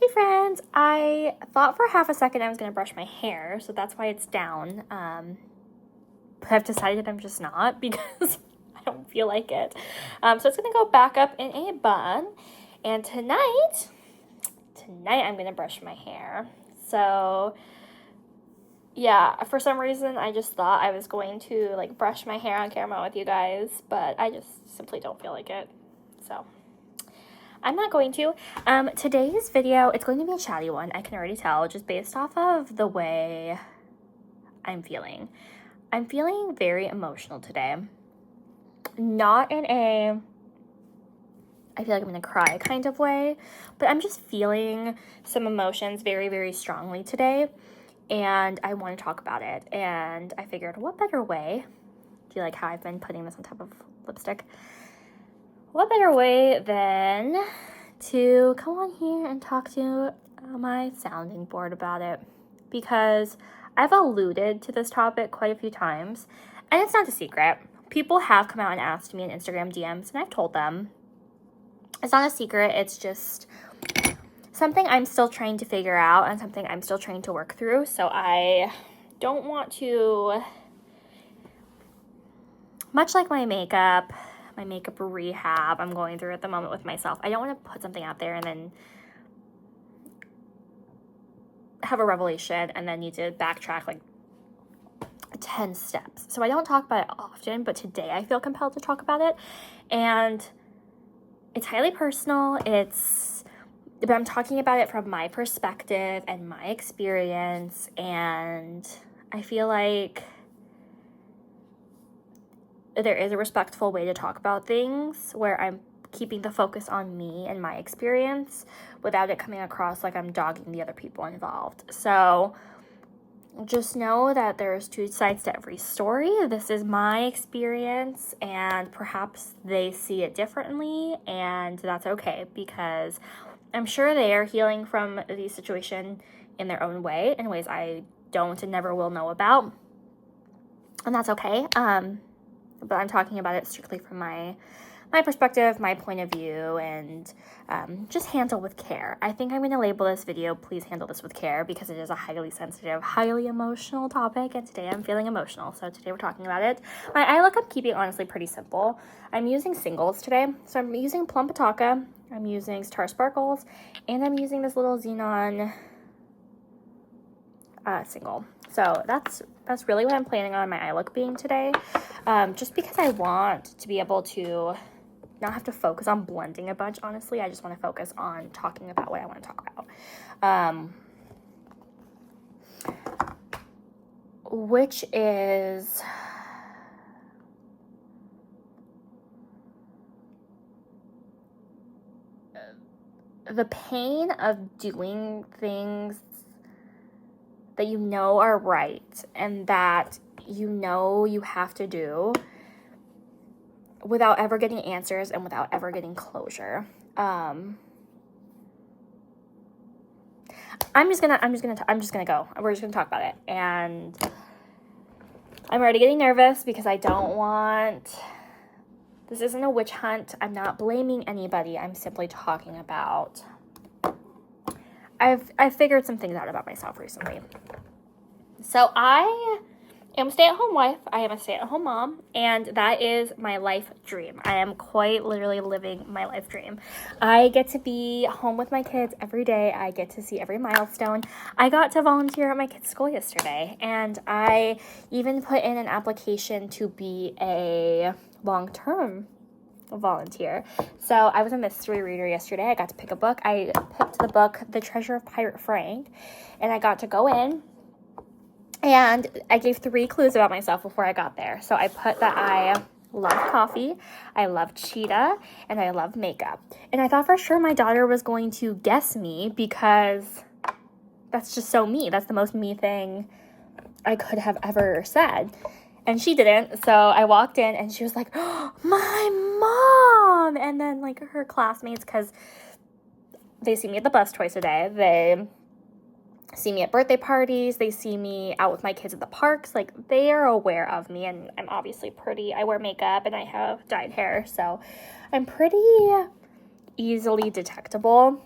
Hey friends, I thought for half a second I was going to brush my hair, so that's why it's down. But I've decided I'm just not because I don't feel like it. So it's going to go back up in a bun. And tonight I'm going to brush my hair. So yeah, for some reason I just thought I was going to like brush my hair on camera with you guys, but I just simply don't feel like it. So I'm not going to. Today's video, it's going to be a chatty one. I can already tell just based off of the way I'm feeling. I'm feeling very emotional today. Not in a, I feel like I'm going to cry kind of way, but I'm just feeling some emotions very, very strongly today. And I want to talk about it. And I figured, what better way? Do you like how I've been putting this on top of lipstick? What better way than to come on here and talk to my sounding board about it? Because I've alluded to this topic quite a few times, and it's not a secret. People have come out and asked me in Instagram DMs, and I've told them. It's not a secret, it's just something I'm still trying to figure out and something I'm still trying to work through, so I don't want to, much like my makeup rehab I'm going through at the moment with myself, I don't want to put something out there and then have a revelation and then need to backtrack like 10 steps. So I don't talk about it often, but today I feel compelled to talk about it. And it's highly personal. But I'm talking about it from my perspective and my experience. And I feel like there is a respectful way to talk about things where I'm keeping the focus on me and my experience without it coming across like I'm dogging the other people involved. So just know that there's two sides to every story. This is my experience, and perhaps they see it differently, and that's okay because I'm sure they are healing from the situation in their own way, in ways I don't and never will know about, and that's okay. But I'm talking about it strictly from my perspective, my point of view, and just handle with care. I think I'm going to label this video, please handle this with care, because it is a highly sensitive, highly emotional topic, and today I'm feeling emotional, so today we're talking about it. My eye look I'm keeping honestly pretty simple. I'm using singles today, so I'm using Plum Pataka, I'm using Star Sparkles, and I'm using this little Xenon single. So that's really what I'm planning on my eye look being today, just because I want to be able to not have to focus on blending a bunch. Honestly, I just want to focus on talking about what I want to talk about, which is the pain of doing things that you know are right and that you know you have to do without ever getting answers and without ever getting closure. I'm just gonna go. We're just gonna talk about it. And I'm already getting nervous because I don't want, this isn't a witch hunt. I'm not blaming anybody. I'm simply talking about, I've figured some things out about myself recently. So I am a stay-at-home wife. I am a stay-at-home mom, and that is my life dream. I am quite literally living my life dream. I get to be home with my kids every day. I get to see every milestone. I got to volunteer at my kids' school yesterday, and I even put in an application to be a long-term volunteer. So I was a mystery reader yesterday. I got to pick a book. I picked the book The Treasure of Pirate Frank, and I got to go in. And I gave 3 clues about myself before I got there. So I put that I love coffee, I love cheetah, and I love makeup. And I thought for sure my daughter was going to guess me because that's just so me. That's the most me thing I could have ever said. And she didn't. So I walked in and she was like, oh, my mom! And then like her classmates, because they see me at the bus twice a day, they see me at birthday parties, they see me out with my kids at the parks, like they are aware of me, and I'm obviously pretty. I wear makeup and I have dyed hair, so I'm pretty easily detectable.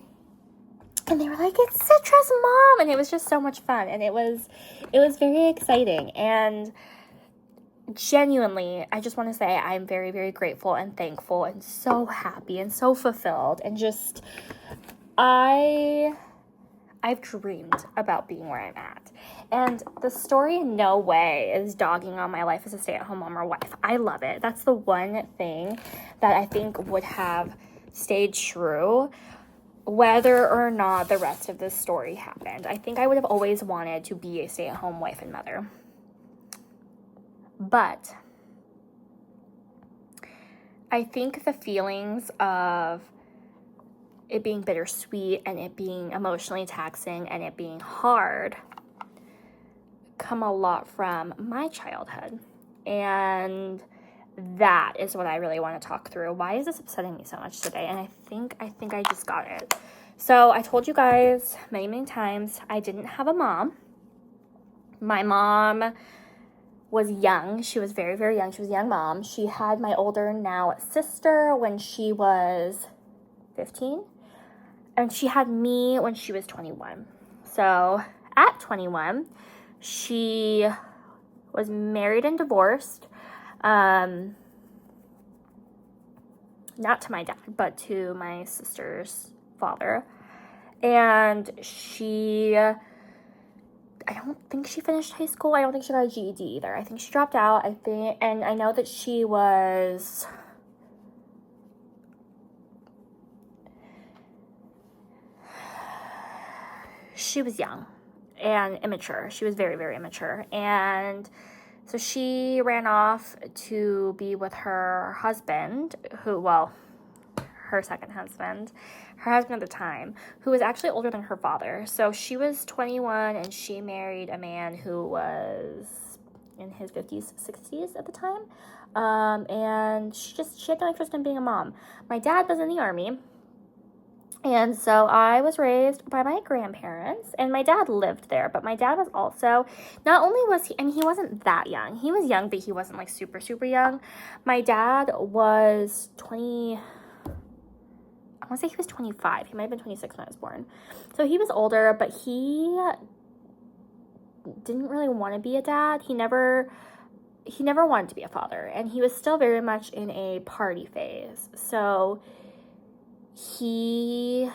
And they were like, it's Citra's mom. And it was just so much fun. And it was very exciting. And genuinely, I just want to say I'm very, very grateful and thankful and so happy and so fulfilled. And just, I've dreamed about being where I'm at. And the story in no way is dogging on my life as a stay-at-home mom or wife. I love it. That's the one thing that I think would have stayed true whether or not the rest of this story happened. I think I would have always wanted to be a stay-at-home wife and mother. But I think the feelings of it being bittersweet and it being emotionally taxing and it being hard come a lot from my childhood. And that is what I really want to talk through. Why is this upsetting me so much today? And I think I just got it. So I told you guys many, many times I didn't have a mom. My mom was young. She was very, very young. She was a young mom. She had my older now sister when she was 15. And she had me when she was 21. So at 21, she was married and divorced. Not to my dad, but to my sister's father. And I don't think she finished high school. I don't think she got a GED either. I think she dropped out. And I know that she was young and immature. She was very, very immature. And so she ran off to be with her husband, her second husband, her husband at the time, who was actually older than her father. So she was 21 and she married a man who was in his 50s, 60s at the time. And she had no interest in being a mom. My dad was in the Army. And so I was raised by my grandparents, and my dad lived there, but my dad was also, not only was he wasn't that young. He was young, but he wasn't like super, super young. My dad was I want to say he was 25. He might have been 26 when I was born. So he was older, but he didn't really want to be a dad. He never wanted to be a father, and he was still very much in a party phase. So he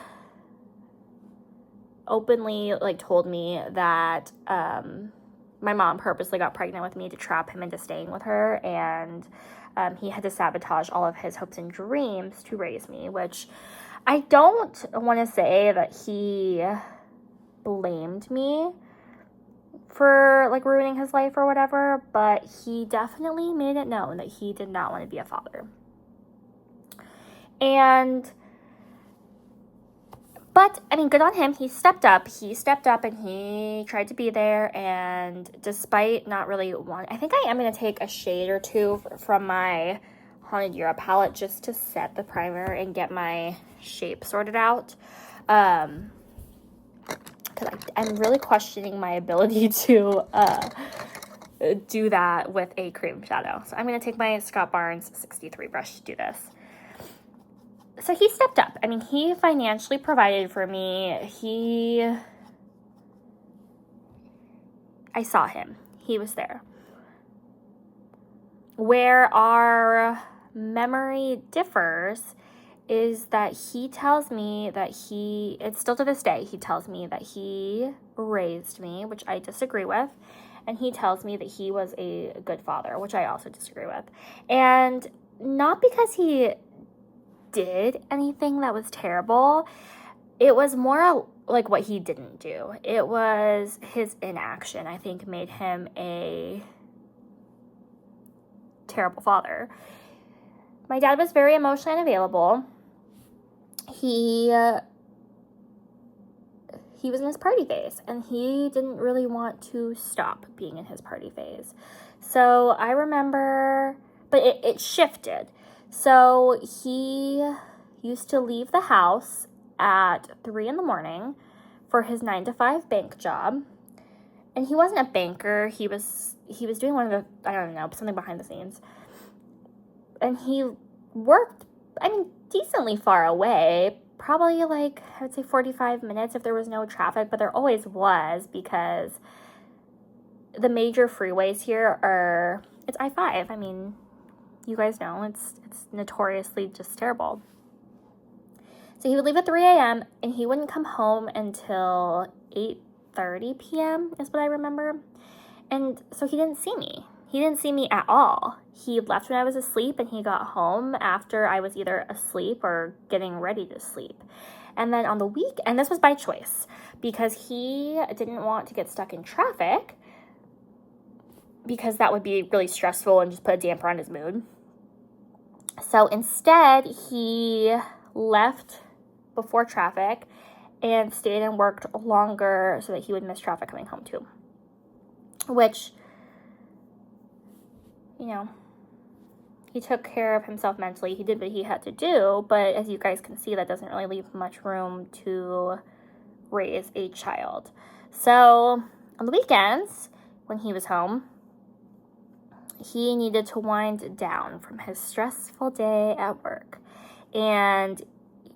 openly told me that my mom purposely got pregnant with me to trap him into staying with her, and he had to sabotage all of his hopes and dreams to raise me, which I don't want to say that he blamed me for ruining his life or whatever, but he definitely made it known that he did not want to be a father. But, good on him. He stepped up and he tried to be there. And despite not really wanting, I think I am going to take a shade or two from my Haunted Europe palette just to set the primer and get my shape sorted out. Because I'm really questioning my ability to do that with a cream shadow. So I'm going to take my Scott Barnes 63 brush to do this. So he stepped up. He financially provided for me. I saw him. He was there. Where our memory differs is that he tells me that it's still to this day, he tells me that he raised me, which I disagree with. And he tells me that he was a good father, which I also disagree with. And not because he did anything that was terrible. It was more what he didn't do. It was his inaction, I think, made him a terrible father. My dad was very emotionally unavailable. He was in his party phase, and he didn't really want to stop being in his party phase. So I remember, but it shifted. So he used to leave the house at 3 a.m. for his 9-to-5 bank job. And he wasn't a banker. He was doing one of the, I don't know, something behind the scenes. And he worked, decently far away, probably like, I would say 45 minutes if there was no traffic, but there always was because the major freeways here are, it's I-5. I mean, you guys know, it's notoriously just terrible. So he would leave at 3 a.m. and he wouldn't come home until 8:30 p.m. is what I remember. And so he didn't see me. He didn't see me at all. He left when I was asleep and he got home after I was either asleep or getting ready to sleep. And then on the week, and this was by choice, because he didn't want to get stuck in traffic because that would be really stressful and just put a damper on his mood. So instead, he left before traffic and stayed and worked longer so that he would miss traffic coming home too. Which, you know, he took care of himself mentally. He did what he had to do, but as you guys can see, that doesn't really leave much room to raise a child. So on the weekends, when he was home, he needed to wind down from his stressful day at work. And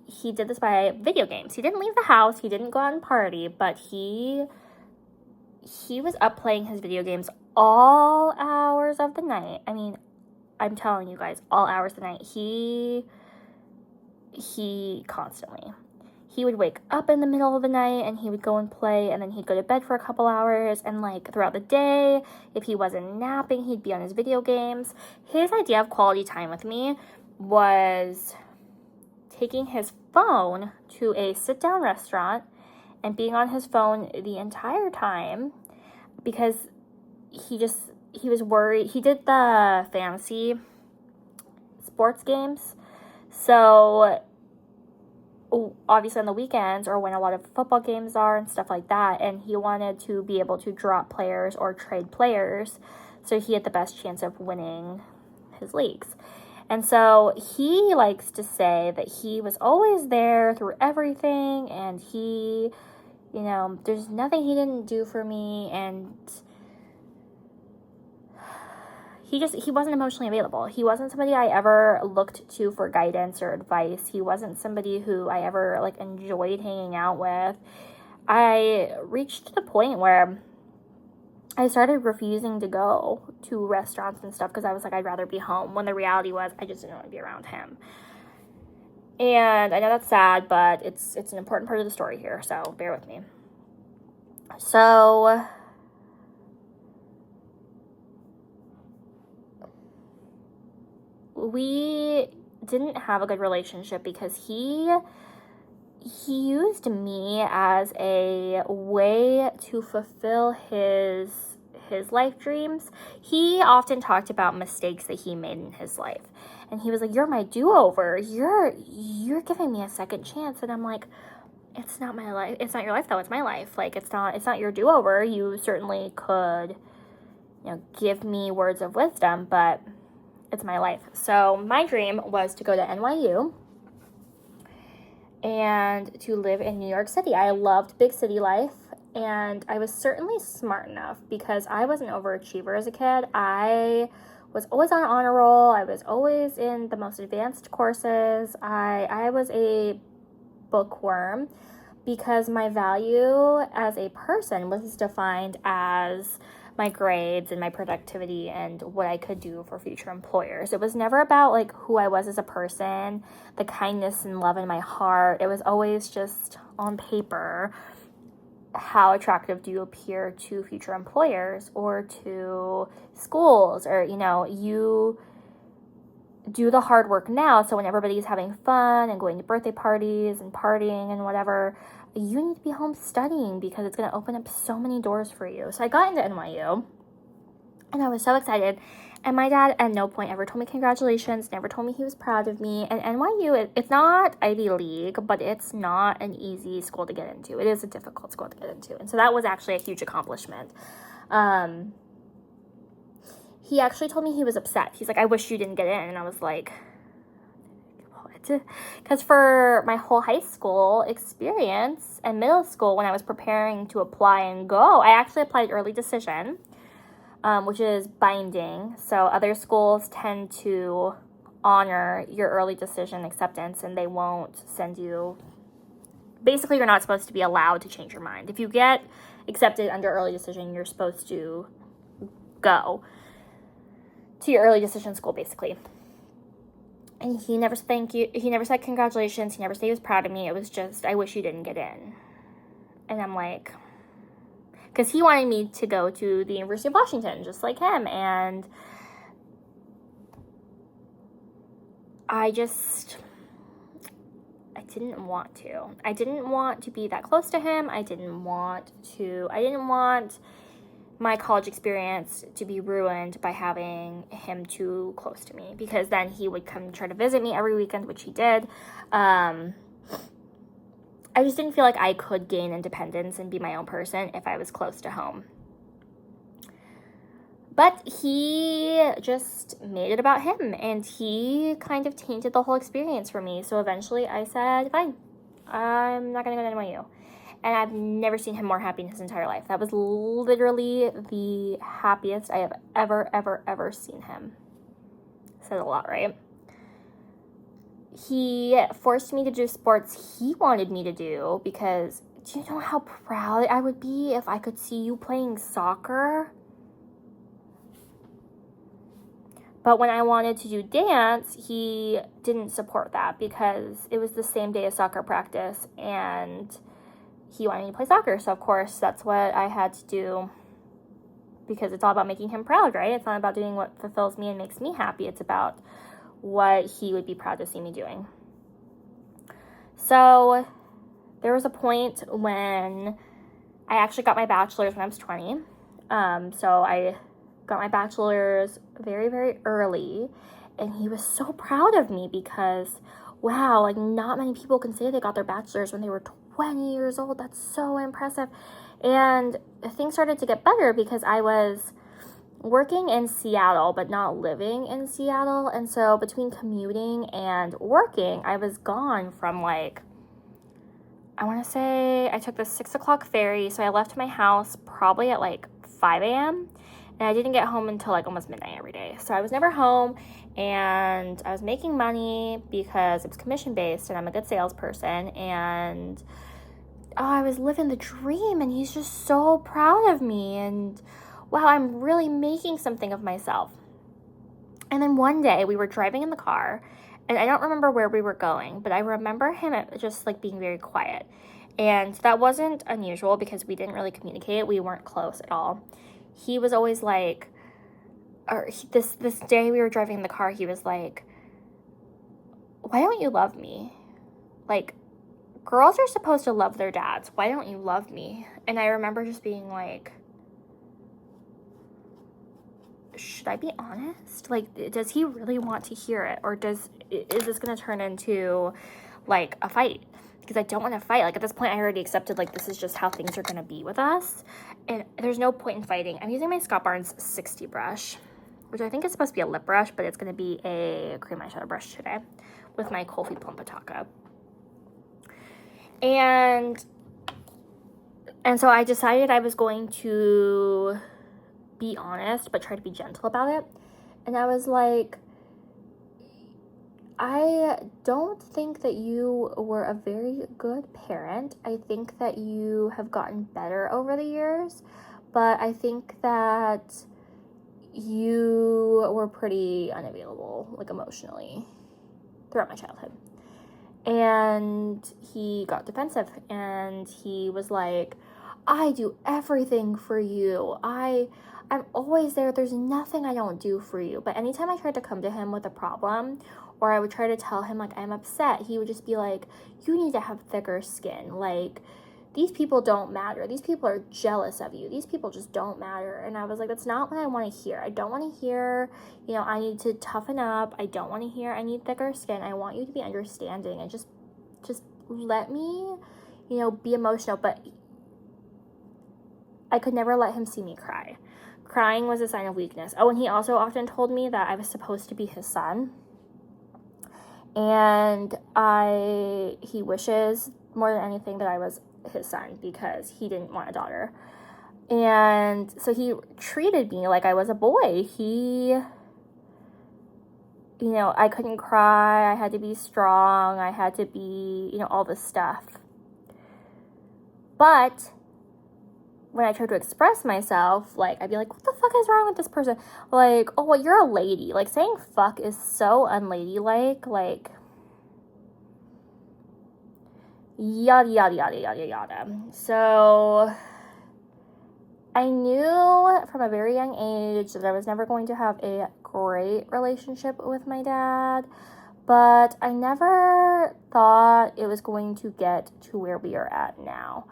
he did this by video games. He didn't leave the house. He didn't go out and party, but he was up playing his video games all hours of the night. I mean, I'm telling you guys, all hours of the night. He constantly. He would wake up in the middle of the night and he would go and play, and then he'd go to bed for a couple hours, and like throughout the day, if he wasn't napping, he'd be on his video games. His idea of quality time with me was taking his phone to a sit-down restaurant and being on his phone the entire time because he was worried. He did the fantasy sports games. So obviously on the weekends or when a lot of football games are and stuff like that, and he wanted to be able to drop players or trade players so he had the best chance of winning his leagues. And so he likes to say that he was always there through everything, and he, you know, there's nothing he didn't do for me, and he wasn't emotionally available. He wasn't somebody I ever looked to for guidance or advice. He wasn't somebody who I ever like enjoyed hanging out with. I reached the point where I started refusing to go to restaurants and stuff because I was like, I'd rather be home, when the reality was I just didn't want to be around him. And I know that's sad, but it's an important part of the story here, so bear with me. So we didn't have a good relationship because he used me as a way to fulfill his life dreams. He often talked about mistakes that he made in his life. And he was like, "You're my do-over. You're giving me a second chance." And I'm like, "It's not my life. It's not your life though. It's my life. Like it's not your do-over. You certainly could, you know, give me words of wisdom, but it's my life." So my dream was to go to NYU and to live in New York City. I loved big city life, and I was certainly smart enough because I was an overachiever as a kid. I was always on honor roll. I was always in the most advanced courses. I was a bookworm because my value as a person was defined as my grades and my productivity and what I could do for future employers. It was never about like who I was as a person, the kindness and love in my heart. It was always just on paper, how attractive do you appear to future employers or to schools, or, you know, you do the hard work now, so when everybody's having fun and going to birthday parties and partying and whatever, you need to be home studying because it's going to open up so many doors for you. So I got into NYU and I was so excited. And my dad at no point ever told me congratulations, never told me he was proud of me. And NYU, it's not Ivy League, but it's not an easy school to get into. It is a difficult school to get into. And so that was actually a huge accomplishment. He actually told me he was upset. He's like, "I wish you didn't get in." And I was like, what? Because for my whole high school experience and middle school, when I was preparing to apply and go, I actually applied early decision, which is binding. So other schools tend to honor your early decision acceptance, and they won't send you basically you're not supposed to be allowed to change your mind. If you get accepted under early decision, you're supposed to go to your early decision school, basically. And he never said thank you. He never said congratulations. He never said he was proud of me. It was just, I wish you didn't get in. And I'm like, because he wanted me to go to the University of Washington, just like him. And I didn't want to. I didn't want to be that close to him. I didn't want my college experience to be ruined by having him too close to me, because then he would come try to visit me every weekend, which he did. I just didn't feel like I could gain independence and be my own person if I was close to home. But he just made it about him, and he kind of tainted the whole experience for me. So eventually I said, fine, I'm not going to go to NYU. And I've never seen him more happy in his entire life. That was literally the happiest I have ever seen him. Says a lot, right? He forced me to do sports he wanted me to do, because do you know how proud I would be if I could see you playing soccer? But when I wanted to do dance, he didn't support that, because it was the same day as soccer practice, and he wanted me to play soccer. So, of course, that's what I had to do, because it's all about making him proud, right? It's not about doing what fulfills me and makes me happy. It's about what he would be proud to see me doing. So there was a point when I actually got my bachelor's when I was 20. So I got my bachelor's very early, and he was so proud of me, because wow, like, not many people can say they got their bachelor's when they were 20 years old. That's so impressive. And things started to get better, because I was working in Seattle but not living in Seattle, and so between commuting and working, I was gone from, like, I want to say I took the 6 o'clock ferry, so I left my house probably at like 5 a.m. and I didn't get home until like almost midnight every day. So I was never home, and I was making money because it was commission based and I'm a good salesperson, and I was living the dream, and he's just so proud of me, and wow, I'm really making something of myself. And then one day we were driving in the car, and I don't remember where we were going, but I remember him just like being very quiet. And that wasn't unusual, because we didn't really communicate. We weren't close at all. He was always like, this day we were driving in the car, he was like, why don't you love me? Like, girls are supposed to love their dads. Why don't you love me? And I remember just being like, should I be honest? Like, does he really want to hear it? Or is this going to turn into, like, a fight? Because I don't want to fight. Like, at this point, I already accepted, like, this is just how things are going to be with us. And there's no point in fighting. I'm using my Scott Barnes 60 brush, which I think is supposed to be a lip brush, but it's going to be a cream eyeshadow brush today with my Kofi Plumpataka. And so I decided I was going to be honest, but try to be gentle about it. And I was like, I don't think that you were a very good parent. I think that you have gotten better over the years, but I think that you were pretty unavailable, like, emotionally throughout my childhood. And he got defensive, and he was like, I do everything for you. I'm always there. There's nothing I don't do for you. But anytime I tried to come to him with a problem, or I would try to tell him, like, I'm upset, he would just be like, you need to have thicker skin. Like, these people don't matter. These people are jealous of you. These people just don't matter. And I was like, that's not what I want to hear. I don't want to hear, I need to toughen up. I don't want to hear I need thicker skin. I want you to be understanding, and just let me, be emotional. But I could never let him see me cry. Crying was a sign of weakness. Oh, and he also often told me that I was supposed to be his son. And he wishes more than anything that I was his son, because he didn't want a daughter. And so he treated me like I was a boy. I couldn't cry. I had to be strong. I had to be, all this stuff. But when I tried to express myself, like, I'd be like, what the fuck is wrong with this person? Like, oh, well, you're a lady. Like, saying fuck is so unladylike. Like, yada, yada, yada, yada, yada. So I knew from a very young age that I was never going to have a great relationship with my dad, but I never thought it was going to get to where we are at now.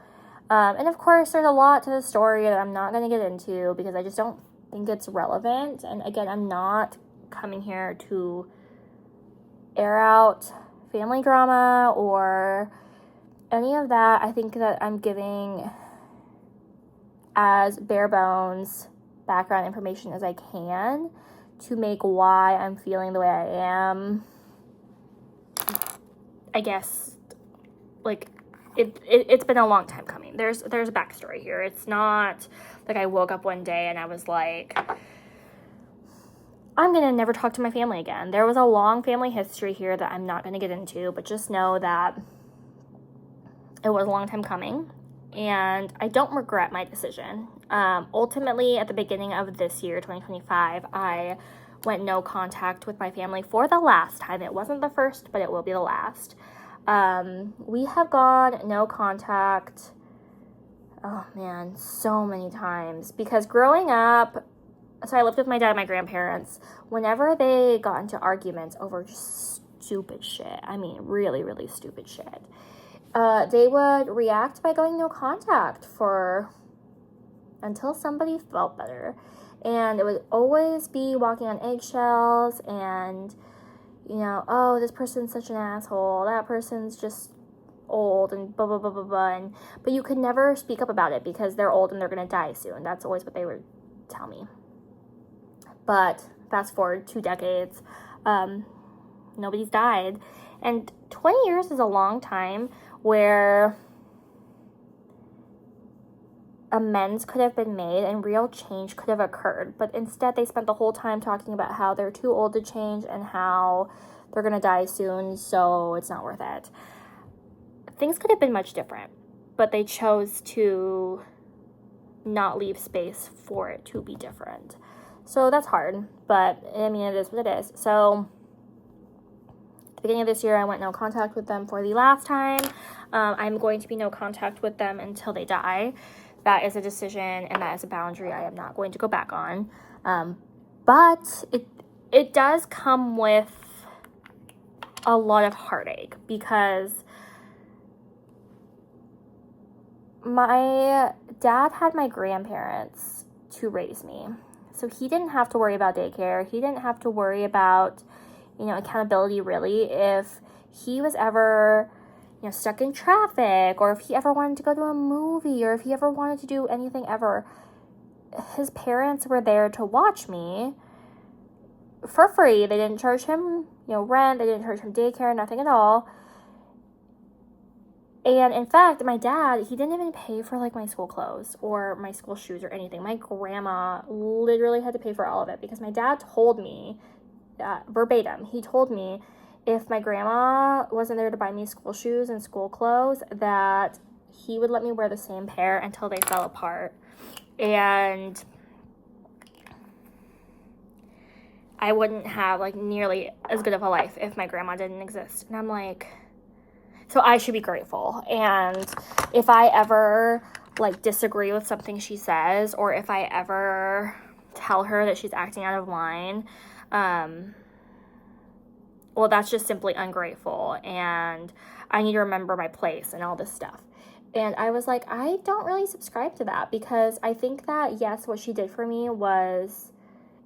And of course, there's a lot to the story that I'm not going to get into because I just don't think it's relevant. And again, I'm not coming here to air out family drama or any of that. I think that I'm giving as bare bones background information as I can to make why I'm feeling the way I am, I guess, like, it's been a long time coming. There's a backstory here. It's not like I woke up one day and I was like, I'm going to never talk to my family again. There was a long family history here that I'm not going to get into, but just know that it was a long time coming. And I don't regret my decision. Ultimately, at the beginning of this year, 2025, I went no contact with my family for the last time. It wasn't the first, but it will be the last. We have gone no contact, oh man, so many times. Because growing up, so I lived with my dad and my grandparents. Whenever they got into arguments over just stupid shit, I mean, really, really stupid shit, they would react by going no contact until somebody felt better. And it would always be walking on eggshells and, you know, oh, this person's such an asshole, that person's just old and blah, blah, blah, blah, blah. But you could never speak up about it because they're old and they're going to die soon. That's always what they would tell me. But fast forward 2 decades, nobody's died. And 20 years is a long time where amends could have been made and real change could have occurred. But instead, they spent the whole time talking about how they're too old to change and how they're going to die soon, so it's not worth it. Things could have been much different, but they chose to not leave space for it to be different. So that's hard, but I mean, it is what it is. So at the beginning of this year, I went no contact with them for the last time. I'm going to be no contact with them until they die. That is a decision and that is a boundary I am not going to go back on. But it does come with a lot of heartache because my dad had my grandparents to raise me. So he didn't have to worry about daycare. He didn't have to worry about, accountability really. If he was ever, stuck in traffic, or if he ever wanted to go to a movie, or if he ever wanted to do anything ever, his parents were there to watch me for free. They didn't charge him, rent. They didn't charge him daycare, nothing at all. And in fact, my dad, he didn't even pay for my school clothes or my school shoes or anything. My grandma literally had to pay for all of it because my dad told me, verbatim, he told me if my grandma wasn't there to buy me school shoes and school clothes, that he would let me wear the same pair until they fell apart. And I wouldn't have nearly as good of a life if my grandma didn't exist. And I'm like, so I should be grateful. And if I ever disagree with something she says, or if I ever tell her that she's acting out of line, well, that's just simply ungrateful. And I need to remember my place and all this stuff. And I was like, I don't really subscribe to that because I think that, yes, what she did for me was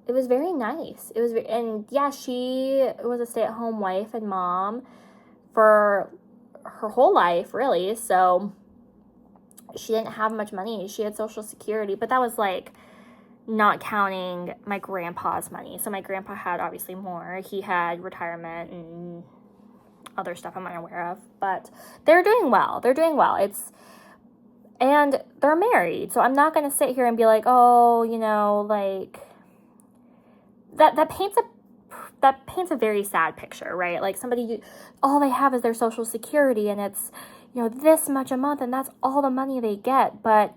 very nice. And yeah, she was a stay-at-home wife and mom for her whole life, really. So she didn't have much money. She had Social Security, but that was not counting my grandpa's money. So my grandpa had obviously more. He had retirement and other stuff I'm unaware of, but they're doing well. And they're married. So I'm not going to sit here and be like, oh, that paints a very sad picture, right? Somebody, all they have is their Social Security, and it's, this much a month, and that's all the money they get. But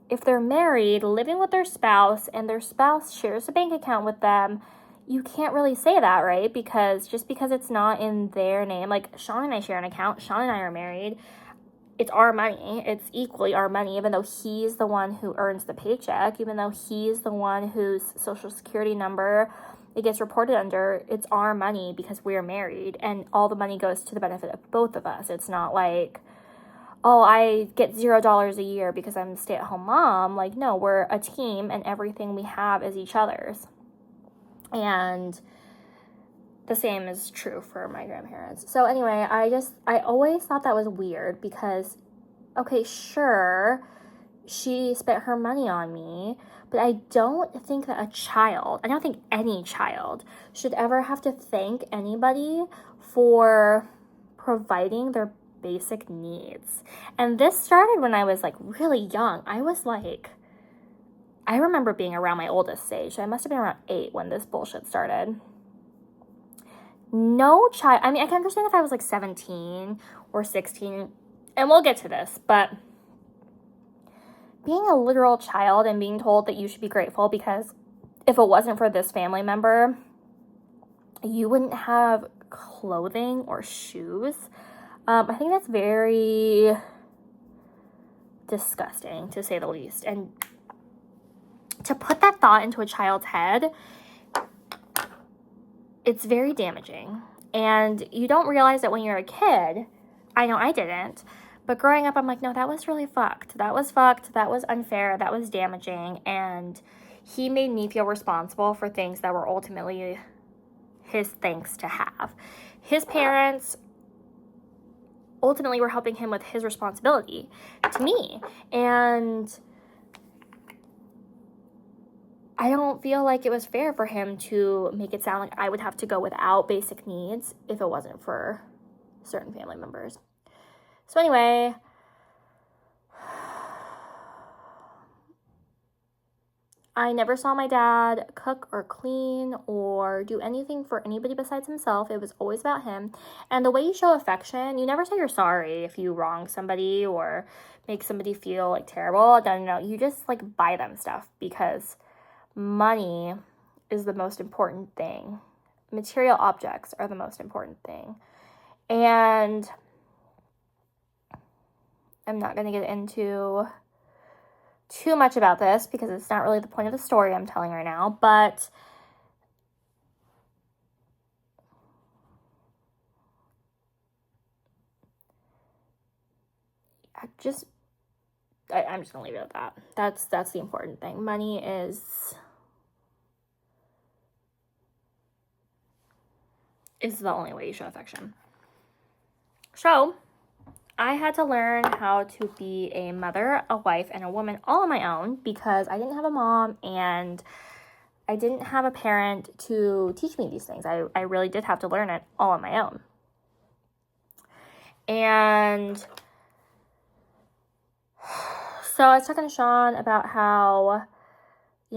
if they're married, living with their spouse, and their spouse shares a bank account with them, you can't really say that, right? Because just because it's not in their name, like Sean and I share an account, Sean and I are married, it's our money. It's equally our money, even though he's the one who earns the paycheck, even though he's the one whose social security number it gets reported under. It's our money because we're married, and all the money goes to the benefit of both of us. It's not like, oh, I get $0 a year because I'm a stay-at-home mom. Like, no, we're a team, and everything we have is each other's. And the same is true for my grandparents. So anyway, I always thought that was weird because, okay, sure, she spent her money on me, but I don't think that I don't think any child should ever have to thank anybody for providing their basic needs. And this started when I was like really young. I remember being around my oldest age. I must have been around 8 when this bullshit started. No child, I mean, I can understand if I was like 17 or 16, and we'll get to this, but being a literal child and being told that you should be grateful because if it wasn't for this family member, you wouldn't have clothing or shoes. I think that's very disgusting, to say the least. And to put that thought into a child's head, it's very damaging. And you don't realize that when you're a kid. I know I didn't. But growing up, I'm like, no, that was really fucked. That was fucked. That was unfair. That was damaging. And he made me feel responsible for things that were ultimately his thanks to have. His parents ultimately were helping him with his responsibility to me. And I don't feel like it was fair for him to make it sound like I would have to go without basic needs if it wasn't for certain family members. So anyway, I never saw my dad cook or clean or do anything for anybody besides himself. It was always about him. And the way you show affection, you never say you're sorry if you wrong somebody or make somebody feel like terrible. No. You just like buy them stuff because money is the most important thing. Material objects are the most important thing. And I'm not going to get into too much about this because it's not really the point of the story I'm telling right now, but I'm just going to leave it at that. That's the important thing. Money is the only way you show affection. So I had to learn how to be a mother, a wife, and a woman all on my own because I didn't have a mom and I didn't have a parent to teach me these things. I really did have to learn it all on my own. And so I was talking to Sean about how,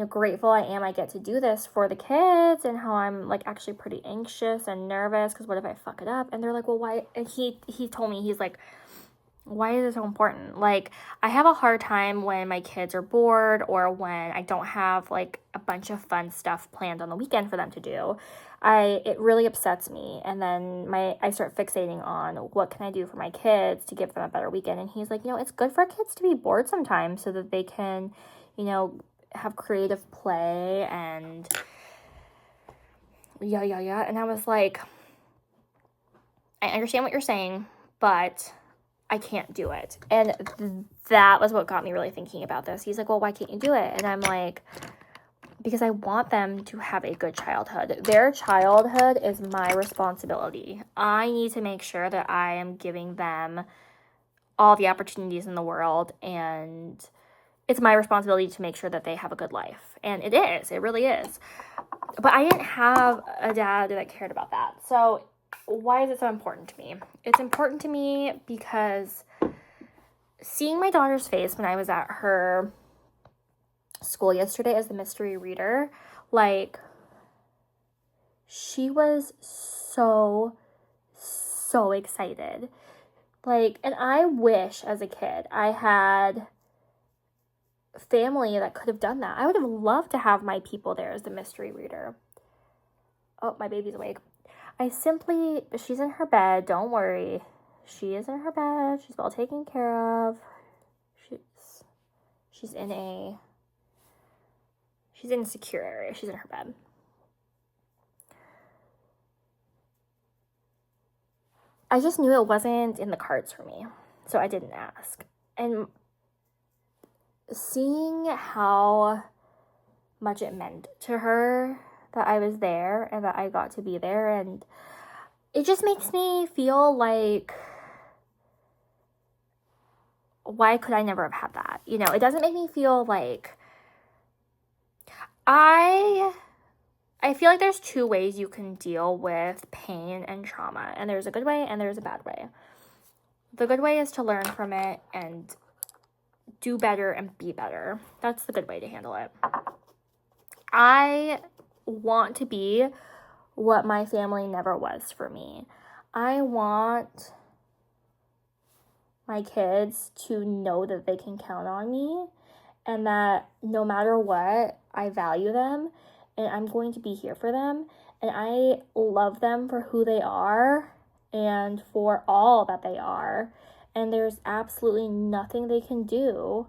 grateful I am I get to do this for the kids and how I'm like actually pretty anxious and nervous because what if I fuck it up? And they're like, well, why? And he told me, he's like, why is it so important? Like, I have a hard time when my kids are bored or when I don't have like a bunch of fun stuff planned on the weekend for them to do. It really upsets me. And then I start fixating on what can I do for my kids to give them a better weekend. And he's like, it's good for kids to be bored sometimes so that they can, have creative play and yeah. And I was like, I understand what you're saying, but I can't do it. And that was what got me really thinking about this. He's like, well, why can't you do it? And I'm like, because I want them to have a good childhood. Their childhood is my responsibility. I need to make sure that I am giving them all the opportunities in the world, and it's my responsibility to make sure that they have a good life. And it is. It really is. But I didn't have a dad that cared about that. So why is it so important to me? It's important to me because seeing my daughter's face when I was at her school yesterday as the mystery reader, like, she was so excited Like, and I wish as a kid I had family that could have done that. I would have loved to have my people there as the mystery reader. Oh, my baby's awake. She's in her bed, don't worry. She is in her bed, she's well taken care of. She's in a secure area, she's in her bed. I just knew it wasn't in the cards for me, so I didn't ask. And seeing how much it meant to her that I was there and that I got to be there, and it just makes me feel like, why could I never have had that? You know, it doesn't make me feel like I feel like there's two ways you can deal with pain and trauma, and there's a good way and there's a bad way. The good way is to learn from it and do better and be better. That's the good way to handle it. I want to be what my family never was for me. I want my kids to know that they can count on me and that no matter what, I value them and I'm going to be here for them. And I love them for who they are and for all that they are. And there's absolutely nothing they can do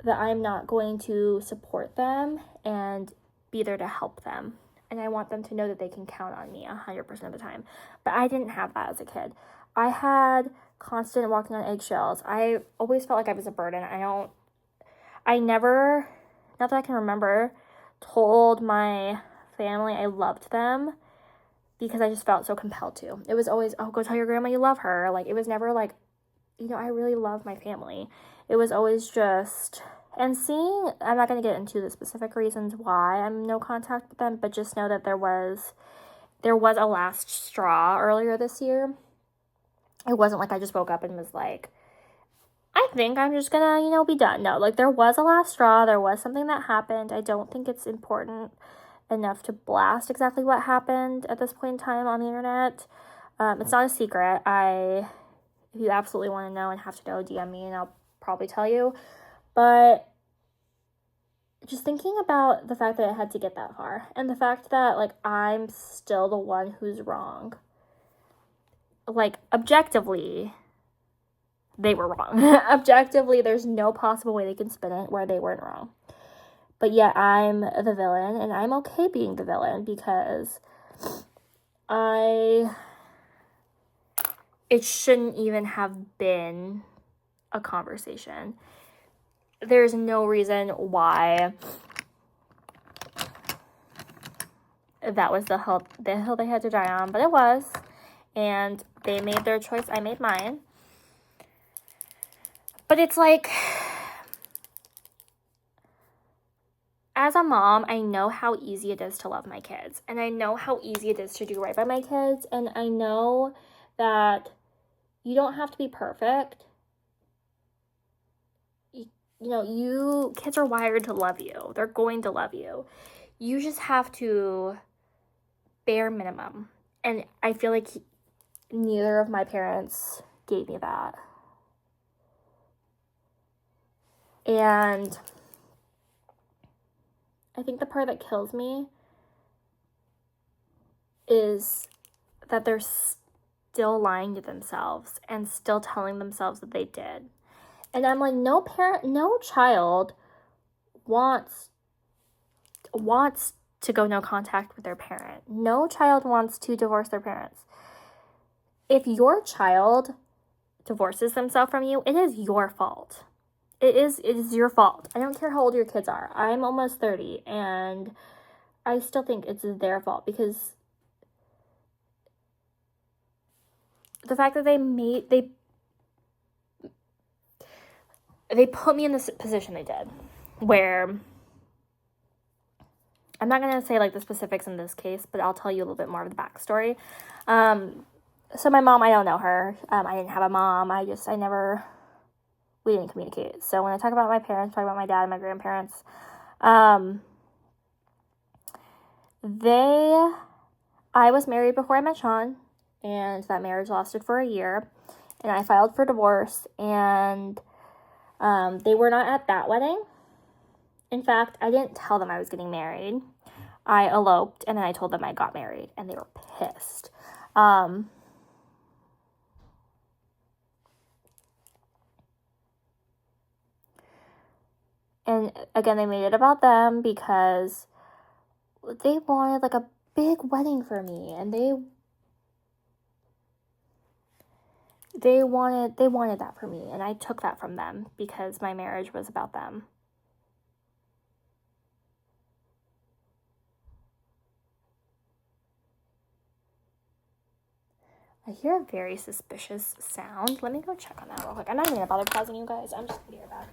that I'm not going to support them and be there to help them. And I want them to know that they can count on me 100% of the time. But I didn't have that as a kid. I had constant walking on eggshells. I always felt like I was a burden. I never, not that I can remember, told my family I loved them because I just felt so compelled to. It was always, oh, go tell your grandma you love her. Like, it was never like, you know, I really love my family. It was always just, and seeing, I'm not going to get into the specific reasons why I'm no contact with them, but just know that there was a last straw earlier this year. It wasn't like I just woke up and was like, I think I'm just gonna, you know, be done. No, like, there was a last straw. There was something that happened. I don't think it's important enough to blast exactly what happened at this point in time on the internet. It's not a secret. If you absolutely want to know and have to know, DM me and I'll probably tell you. But just thinking about the fact that it had to get that far and the fact that, like, I'm still the one who's wrong. Like, objectively, they were wrong. Objectively, there's no possible way they can spin it where they weren't wrong. But yet I'm the villain, and I'm okay being the villain because it shouldn't even have been a conversation. There's no reason why that was the hill they had to die on, but it was. And they made their choice, I made mine. But it's like, as a mom, I know how easy it is to love my kids. And I know how easy it is to do right by my kids. And I know that you don't have to be perfect. Kids are wired to love you. They're going to love you. You just have to bare minimum. And I feel like neither of my parents gave me that. And I think the part that kills me is that they're still lying to themselves and still telling themselves that they did. And I'm like, no child wants to go no contact with their parent. No child wants to divorce their parents. If your child divorces themselves from you, it is your fault. It is your fault. I don't care how old your kids are. I'm almost 30, and I still think it's their fault because the fact that they put me in this position they did, where I'm not going to say like the specifics in this case, but I'll tell you a little bit more of the backstory. So my mom, I don't know her. I didn't have a mom. We didn't communicate. So when I talk about my parents, talk about my dad and my grandparents, I was married before I met Sean, and that marriage lasted for a year. and I filed for divorce, and they were not at that wedding. In fact, I didn't tell them I was getting married. I eloped, and then I told them I got married, and they were pissed. And again, they made it about them because they wanted like a big wedding for me, and they wanted that for me, and I took that from them because my marriage was about them. I hear a very suspicious sound. Let me go check on that real quick. I'm not even gonna bother pausing you guys. I'm just gonna be right back.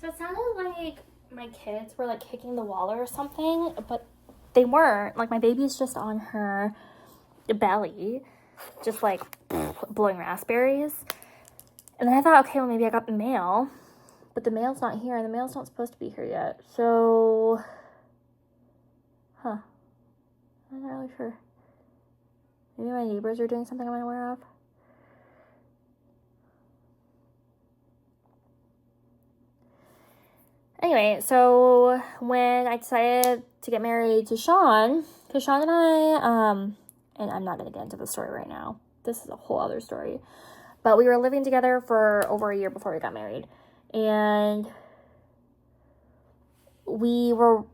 So it sounded like my kids were like kicking the wall or something, but they weren't. Like my baby's just on her belly, just like blowing raspberries. And then I thought, okay, well maybe I got the mail, but the mail's not here. The mail's not supposed to be here yet. So, I'm not really sure. Maybe my neighbors are doing something I'm unaware of. Anyway, so when I decided to get married to Sean, because Sean and I, and I'm not going to get into the story right now. This is a whole other story. But we were living together for over a year before we got married. And we were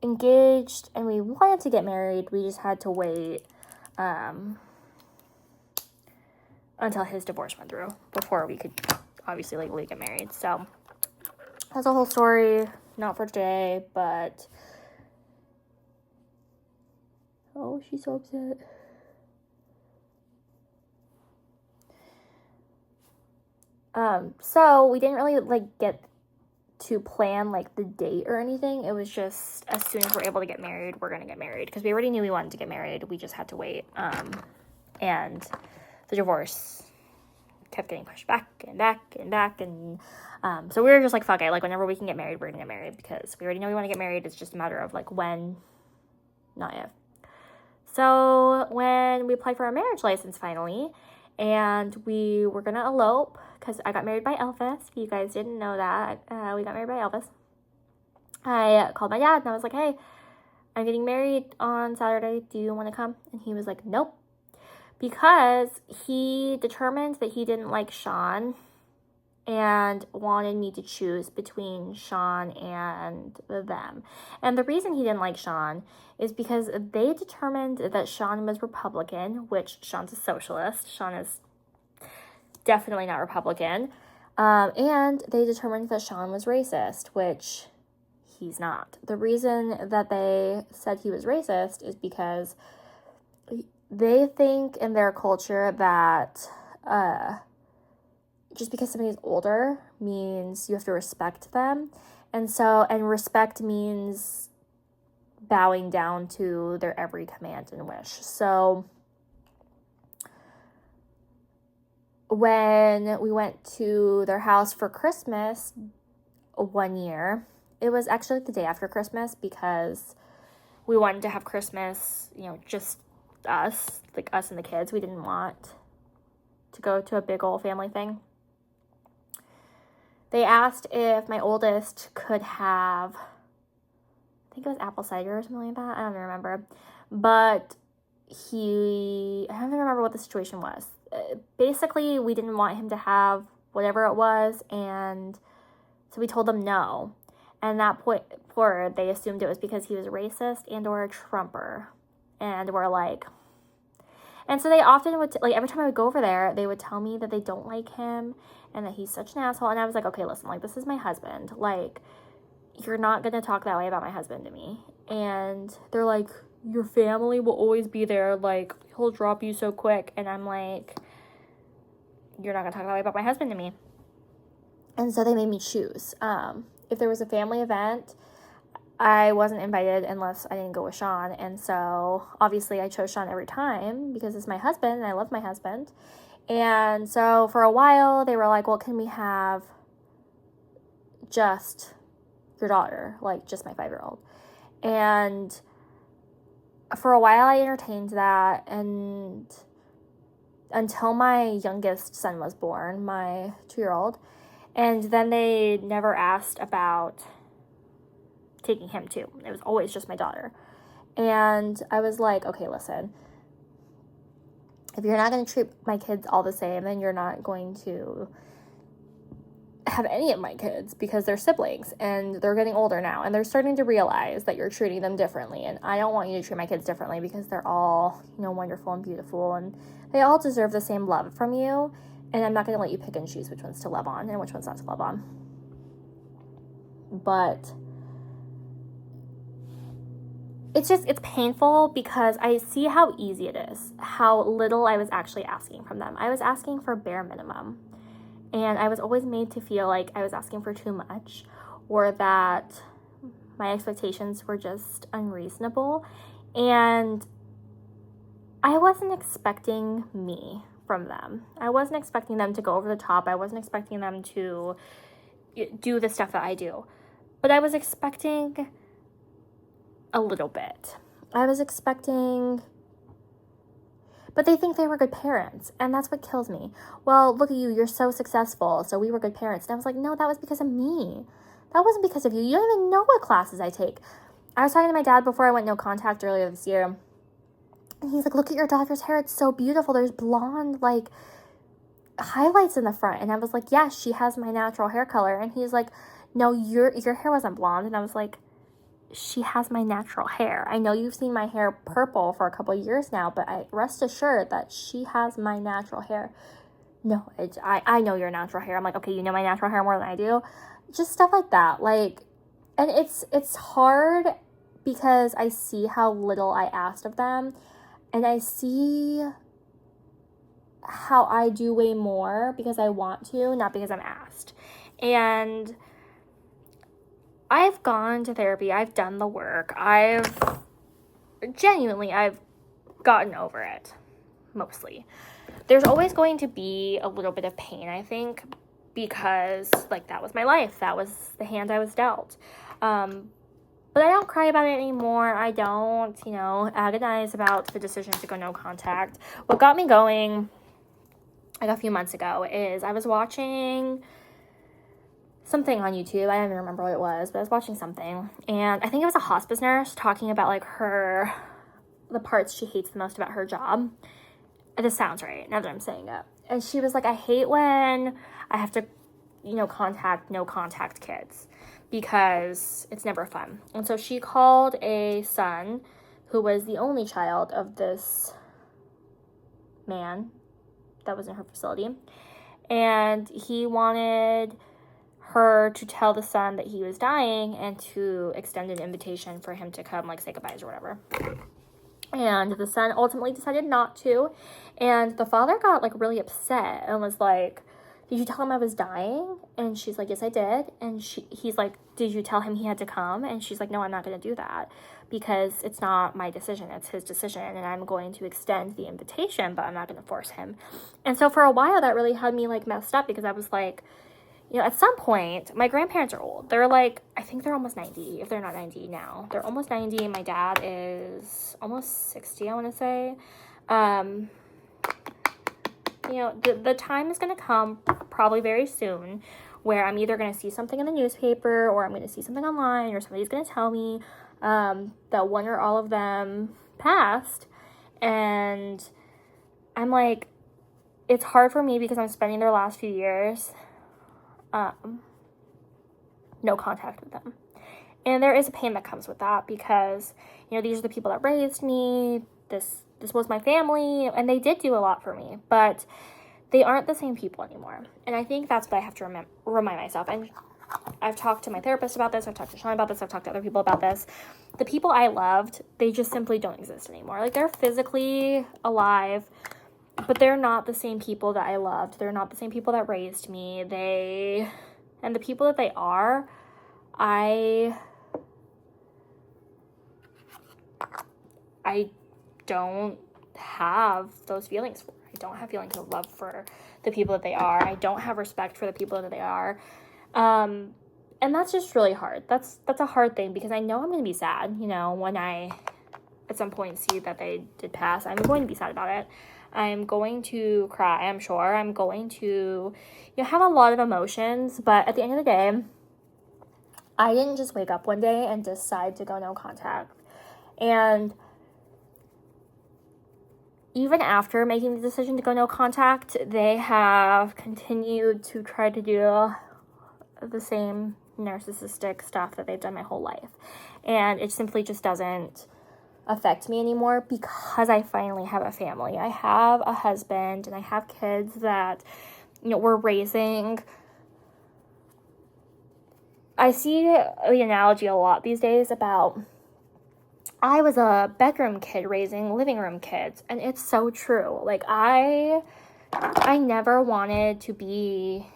engaged and we wanted to get married. We just had to wait until his divorce went through before we could obviously legally get married. So that's a whole story, not for today, but oh, she's so upset. So we didn't really like get to plan like the date or anything. It was just as soon as we're able to get married, we're gonna get married because we already knew we wanted to get married. We just had to wait. And the divorce kept getting pushed back and back and back, and so we were just like, fuck it, like whenever we can get married, we're gonna get married because we already know we want to get married. It's just a matter of like when, not if. So when we applied for our marriage license finally, and we were gonna elope because I got married by Elvis. If you guys didn't know that, we got married by Elvis. I called my dad and I was like, hey, I'm getting married on Saturday. Do you want to come? And he was like, nope. Because he determined that he didn't like Sean and wanted me to choose between Sean and them. And the reason he didn't like Sean is because they determined that Sean was Republican, which Sean's a socialist. Sean is definitely not Republican. And they determined that Sean was racist, which he's not. The reason that they said he was racist is because they think in their culture that just because somebody's older means you have to respect them. And respect means bowing down to their every command and wish. So when we went to their house for Christmas one year, it was actually the day after Christmas because we wanted to have Christmas, just us, like us and the kids. We didn't want to go to a big old family thing. They asked if my oldest could have, I think it was apple cider or something like that. I don't remember. But I don't even remember what the situation was. Basically, we didn't want him to have whatever it was, and so we told them no. And that point forward, they assumed it was because he was racist and or a Trumper. And we're like, and so they often would, like every time I would go over there, they would tell me that they don't like him and that he's such an asshole. And I was like, okay, listen, like this is my husband. Like, you're not going to talk that way about my husband to me. And they're like, your family will always be there. Like, he'll drop you so quick. And I'm like, you're not going to talk that way about my husband to me. And so they made me choose. If there was a family event, I wasn't invited unless I didn't go with Sean. And so obviously I chose Sean every time because it's my husband and I love my husband. And so for a while they were like, well, can we have just your daughter, like just my 5-year-old? And for a while I entertained that, and until my youngest son was born, my 2-year-old, and then they never asked about taking him too. It was always just my daughter. And I was like, okay, listen, if you're not going to treat my kids all the same, then you're not going to have any of my kids, because they're siblings and they're getting older now and they're starting to realize that you're treating them differently. And I don't want you to treat my kids differently, because they're all, wonderful and beautiful and they all deserve the same love from you. And I'm not going to let you pick and choose which ones to love on and which ones not to love on. But it's painful because I see how easy it is, how little I was actually asking from them. I was asking for bare minimum. And I was always made to feel like I was asking for too much, or that my expectations were just unreasonable. And I wasn't expecting me from them. I wasn't expecting them to go over the top. I wasn't expecting them to do the stuff that I do. But I was expecting a little bit. I was expecting... But they think they were good parents, and that's what kills me. Well, look at you, you're so successful, so we were good parents. And I was like, no, that was because of me. That wasn't because of you. You don't even know what classes I take. I was talking to my dad before I went no contact earlier this year, and he's like, look at your daughter's hair. It's so beautiful. There's blonde, highlights in the front. And I was like, yes, she has my natural hair color. And he's like, no, your hair wasn't blonde. And I was like, she has my natural hair. I know you've seen my hair purple for a couple of years now, but I rest assured that she has my natural hair. No, I know your natural hair. I'm like, okay, you know my natural hair more than I do. Just stuff like that. And it's hard because I see how little I asked of them, and I see how I do way more because I want to, not because I'm asked. And I've gone to therapy. I've done the work. I've gotten over it, mostly. There's always going to be a little bit of pain, I think, because, that was my life. That was the hand I was dealt. But I don't cry about it anymore. I don't, agonize about the decision to go no contact. What got me going, a few months ago, is I was watching something on YouTube. I don't even remember what it was, but I was watching something, and I think it was a hospice nurse talking about the parts she hates the most about her job. This sounds right now that I'm saying it. And she was like, I hate when I have to, no contact kids, because it's never fun. And so she called a son who was the only child of this man that was in her facility, and he wanted her to tell the son that he was dying and to extend an invitation for him to come, say goodbyes or whatever. And the son ultimately decided not to, and the father got really upset and was like, did you tell him I was dying? And she's like, yes, I did. And he's like, did you tell him he had to come? And she's like, no, I'm not going to do that, because it's not my decision, it's his decision, and I'm going to extend the invitation, but I'm not going to force him. And so for a while that really had me messed up, because I was like, at some point, my grandparents are old. They're I think they're almost 90, if they're not 90 now. They're almost 90. My dad is almost 60, I want to say. The time is going to come probably very soon where I'm either going to see something in the newspaper, or I'm going to see something online, or somebody's going to tell me that one or all of them passed. And I'm like, it's hard for me because I'm spending their last few years no contact with them. And there is a pain that comes with that, because, these are the people that raised me. This was my family, and they did do a lot for me, but they aren't the same people anymore. And I think that's what I have to remind myself. And I've talked to my therapist about this. I've talked to Sean about this. I've talked to other people about this. The people I loved, they just simply don't exist anymore. Like, they're physically alive, but they're not the same people that I loved. They're not the same people that raised me. And the people that they are, I don't have those feelings for. I don't have feelings of love for the people that they are. I don't have respect for the people that they are. And that's just really hard. That's a hard thing, because I know I'm going to be sad, you know, when I at some point see that they did pass. I'm going to be sad about it. I'm going to cry, I'm sure. I'm going to, you know, have a lot of emotions, but at the end of the day, I didn't just wake up one day and decide to go no contact. And even after making the decision to go no contact, they have continued to try to do the same narcissistic stuff that they've done my whole life. And it simply just doesn't affect me anymore, because I finally have a family. I have a husband and I have kids that, you know, we're raising. I see the analogy a lot these days about, I was a bedroom kid raising living room kids, and it's so true. Like, I never wanted to be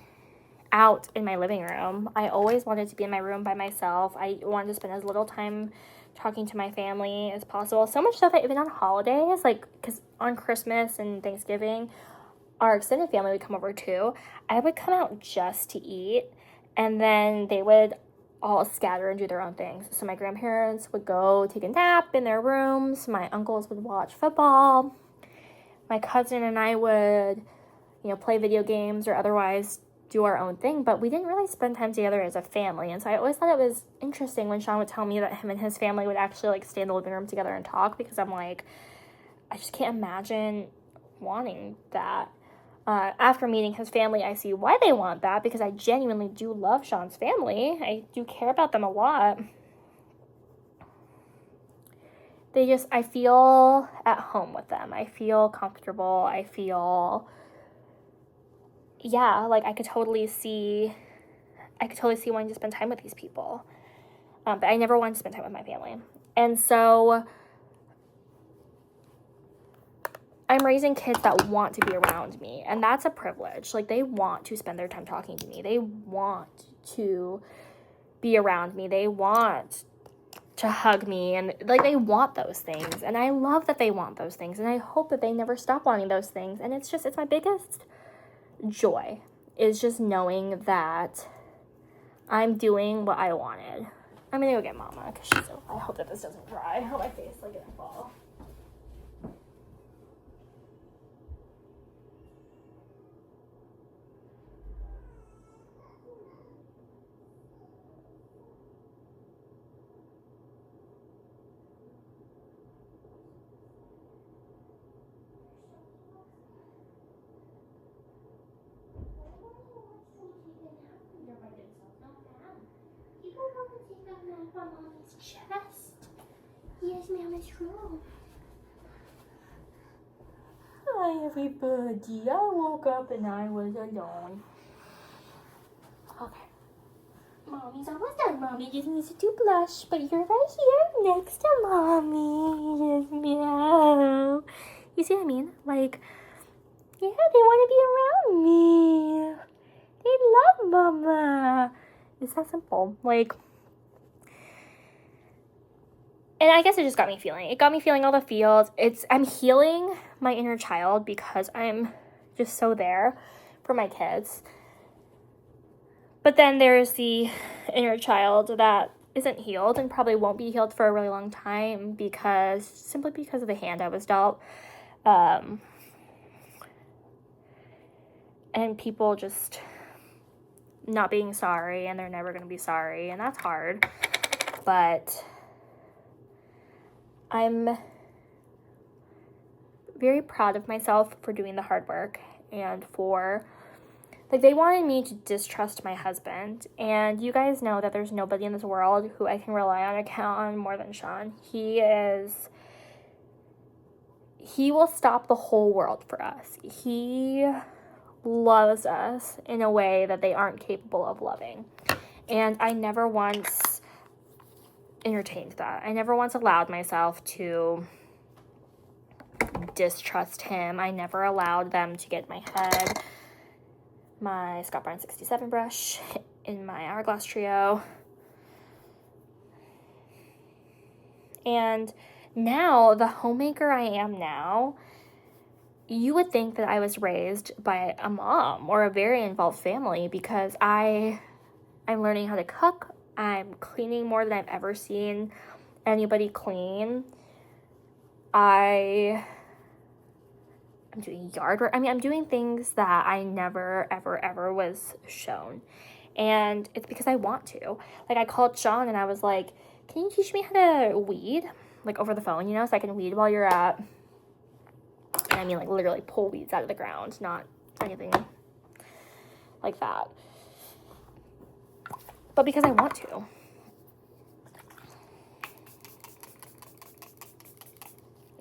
out in my living room. I always wanted to be in my room by myself. I wanted to spend as little time talking to my family as possible. So much stuff that even on holidays, like, because on Christmas and Thanksgiving, our extended family would come over too. I would come out just to eat, and then they would all scatter and do their own things. So my grandparents would go take a nap in their rooms. My uncles would watch football. My cousin and I would, you know, play video games or otherwise do our own thing, but we didn't really spend time together as a family. And so I always thought it was interesting when Sean would tell me that him and his family would actually, like, stay in the living room together and talk, because I'm like, I just can't imagine wanting that. After meeting his family, I see why they want that, because I genuinely do love Sean's family. I do care about them a lot. I feel at home with them. I feel comfortable. I feel, yeah, like I could totally see wanting to spend time with these people. But I never wanted to spend time with my family. And so I'm raising kids that want to be around me, and that's a privilege. Like, they want to spend their time talking to me. They want to be around me. They want to hug me, and, like, they want those things. And I love that they want those things, and I hope that they never stop wanting those things. And it's my biggest joy, is just knowing that I'm doing what I wanted. I'm gonna go get Mama, because she's so, I hope that this doesn't dry. I hope my face, like, doesn't fall. On Mommy's chest. Yes, Mama's room. Hi, everybody. I woke up and I was alone. Okay. Mommy's almost done. Mommy just needs to do blush, but you're right here next to Mommy. Just meow. You see what I mean? Like, yeah, they want to be around me. They love Mama. It's that simple. Like, and I guess it just got me feeling. It got me feeling all the feels. I'm healing my inner child, because I'm just so there for my kids. But then there's the inner child that isn't healed and probably won't be healed for a really long time, simply because of the hand I was dealt. And people just not being sorry, and they're never going to be sorry, and that's hard. But I'm very proud of myself for doing the hard work, and for, like, they wanted me to distrust my husband, and you guys know that there's nobody in this world who I can rely on or count on more than Sean. He will stop the whole world for us. He loves us in a way that they aren't capable of loving. And I never once entertained that. I never once allowed myself to distrust him. I never allowed them to get in my head. My Scott Barnes 67 brush in my Hourglass Trio. And now, the homemaker I am now, you would think that I was raised by a mom or a very involved family, because I'm learning how to cook. I'm cleaning more than I've ever seen anybody clean. I'm doing yard work. I mean, I'm doing things that I never, ever, ever was shown. And it's because I want to. Like, I called Sean and I was like, can you teach me how to weed? Like, over the phone, you know, so I can weed while you're at... And I mean, like, literally pull weeds out of the ground, not anything like that. But because I want to.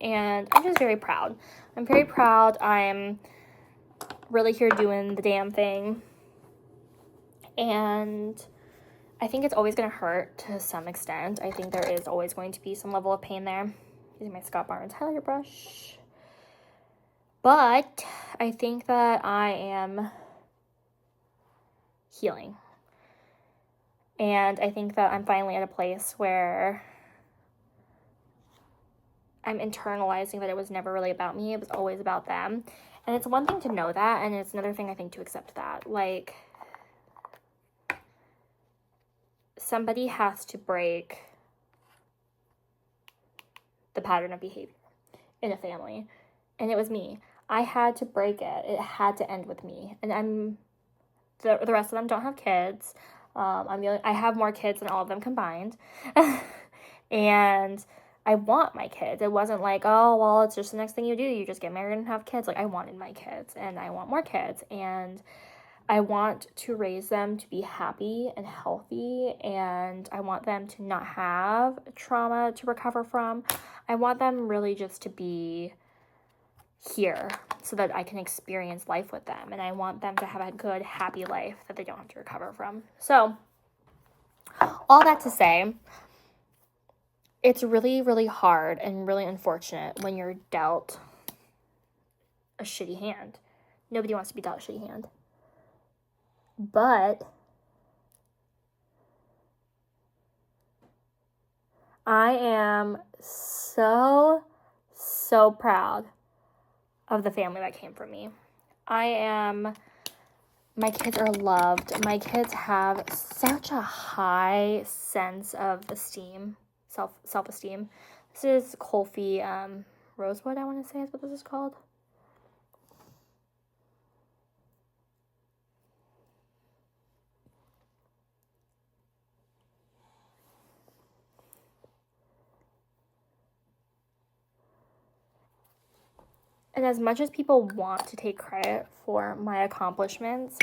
And I'm just very proud. I'm very proud. I'm really here doing the damn thing. And I think it's always going to hurt to some extent. I think there is always going to be some level of pain there. Using my Scott Barnes highlighter brush. But I think that I am healing. And I think that I'm finally at a place where I'm internalizing that it was never really about me. It was always about them. And it's one thing to know that, and it's another thing, I think, to accept that. Like, somebody has to break the pattern of behavior in a family. And it was me. I had to break it. It had to end with me. And the rest of them don't have kids. I have more kids than all of them combined. And I want my kids. It wasn't like, oh, well, it's just the next thing you do. You just get married and have kids. Like, I wanted my kids, and I want more kids. And I want to raise them to be happy and healthy, and I want them to not have trauma to recover from. I want them really just to be here so that I can experience life with them, and I want them to have a good, happy life that they don't have to recover from. So, all that to say, it's really, really hard and really unfortunate when you're dealt a shitty hand. Nobody wants to be dealt a shitty hand. But I am so proud of the family that came from me. My kids are loved. My kids have such a high sense of esteem, self-esteem. This is Colfi Rosewood, I want to say is what this is called. And as much as people want to take credit for my accomplishments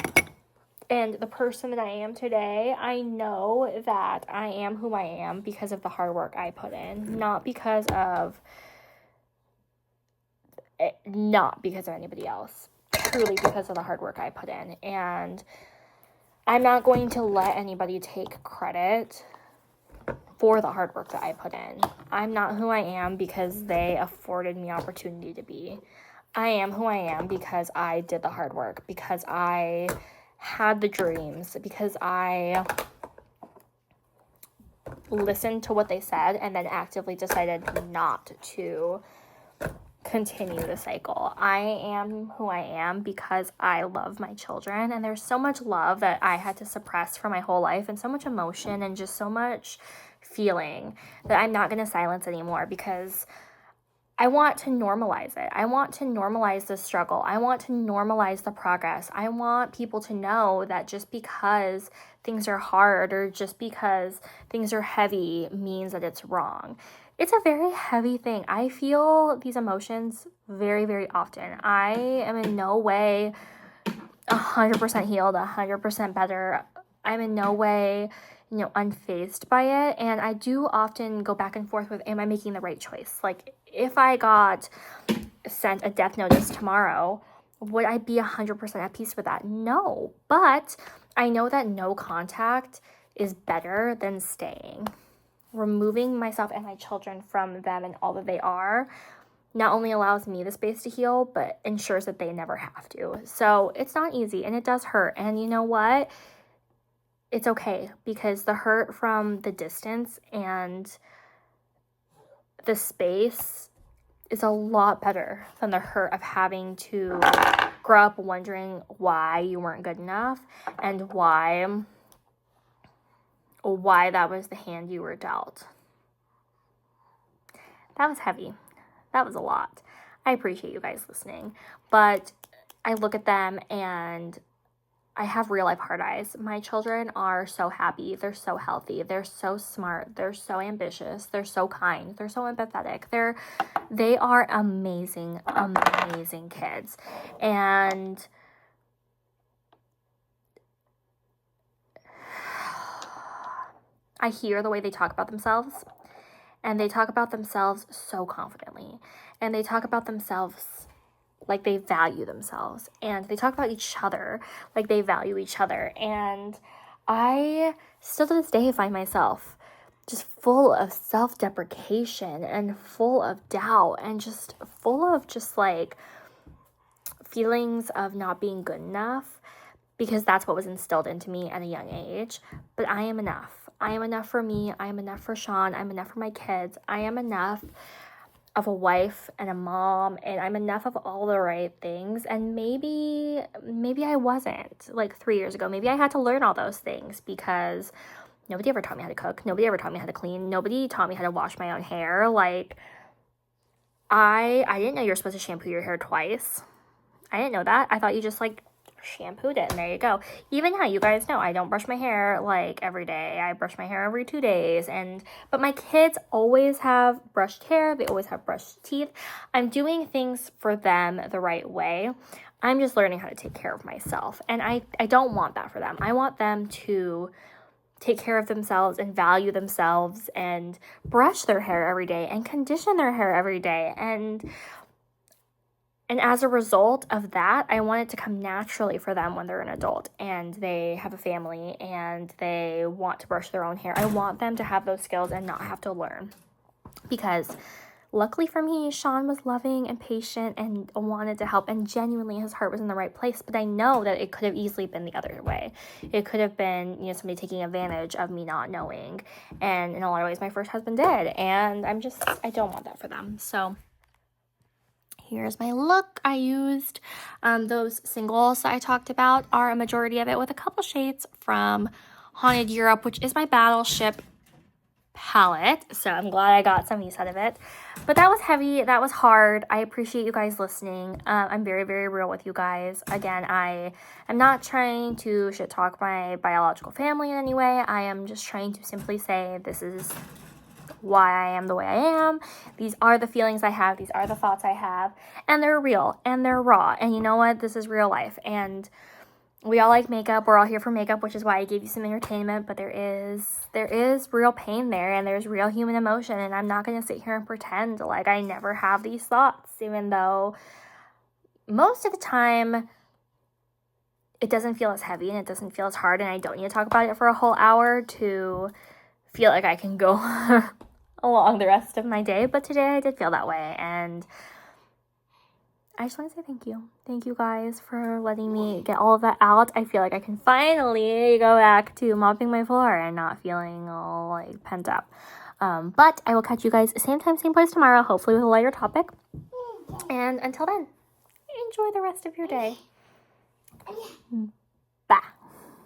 and the person that I am today, I know that I am who I am because of the hard work I put in, not because of anybody else, truly because of the hard work I put in. And I'm not going to let anybody take credit for the hard work that I put in. I'm not who I am because they afforded me opportunity to be. I am who I am because I did the hard work, because I had the dreams, because I listened to what they said and then actively decided not to continue the cycle. I am who I am because I love my children, and there's so much love that I had to suppress for my whole life, and so much emotion and just so much feeling that I'm not going to silence anymore, because I want to normalize it. I want to normalize the struggle. I want to normalize the progress. I want people to know that just because things are hard or just because things are heavy means that it's wrong. It's a very heavy thing. I feel these emotions very, very often. I am in no way 100% healed, 100% better. I'm in no way, unfazed by it. And I do often go back and forth with, am I making the right choice? Like, if I got sent a death notice tomorrow, would I be 100% at peace with that? No. But I know that no contact is better than staying. Removing myself and my children from them and all that they are not only allows me the space to heal, but ensures that they never have to. So it's not easy and it does hurt. And you know what? It's okay, because the hurt from the distance and the space is a lot better than the hurt of having to grow up wondering why you weren't good enough and why that was the hand you were dealt. That was heavy. That was a lot. I appreciate you guys listening, but I look at them and I have real life hard eyes. My children are so happy. They're so healthy. They're so smart. They're so ambitious. They're so kind. They're so empathetic. They are amazing, amazing kids. And I hear the way they talk about themselves, and they talk about themselves so confidently, and they talk about themselves like they value themselves, and they talk about each other like they value each other. And I still to this day find myself just full of self-deprecation and full of doubt and just full of just like feelings of not being good enough, because that's what was instilled into me at a young age. But I am enough. I am enough for me. I am enough for Sean. I'm enough for my kids. I am enough of a wife and a mom, and I'm enough of all the right things. And maybe I wasn't like 3 years ago. Maybe I had to learn all those things because nobody ever taught me how to cook. Nobody ever taught me how to clean. Nobody taught me how to wash my own hair. Like, I didn't know you were supposed to shampoo your hair twice. I didn't know that. I thought you just like shampooed it and there you go. Even now, you guys know I don't brush my hair like every day. I brush my hair every 2 days. But my kids always have brushed hair. They always have brushed teeth. I'm doing things for them the right way. I'm just learning how to take care of myself. And I don't want that for them. I want them to take care of themselves and value themselves and brush their hair every day and condition their hair every day. And as a result of that, I want it to come naturally for them when they're an adult and they have a family and they want to brush their own hair. I want them to have those skills and not have to learn. Because luckily for me, Sean was loving and patient and wanted to help, and genuinely his heart was in the right place. But I know that it could have easily been the other way. It could have been, somebody taking advantage of me not knowing. And in a lot of ways, my first husband did. And I don't want that for them. So here's my look. I used those singles that I talked about, are a majority of it, with a couple shades from Haunted Europe, which is my Battleship palette. So I'm glad I got some use out of it. But that was heavy. That was hard. I appreciate you guys listening. I'm very, very real with you guys. Again, I am not trying to shit talk my biological family in any way. I am just trying to simply say this is why I am the way I am. These are the feelings I have. These are the thoughts I have. And they're real and they're raw. And you know what? This is real life. And we all like makeup. We're all here for makeup, which is why I gave you some entertainment. But there is real pain there, and there's real human emotion. And I'm not going to sit here and pretend like I never have these thoughts, even though most of the time it doesn't feel as heavy and it doesn't feel as hard. And I don't need to talk about it for a whole hour to feel like I can go along the rest of my day. But today I did feel that way. And I just want to say thank you. Thank you guys for letting me get all of that out. I feel like I can finally go back to mopping my floor and not feeling all like pent up. But I will catch you guys same time, same place tomorrow, hopefully with a lighter topic. And until then, enjoy the rest of your day. Bye.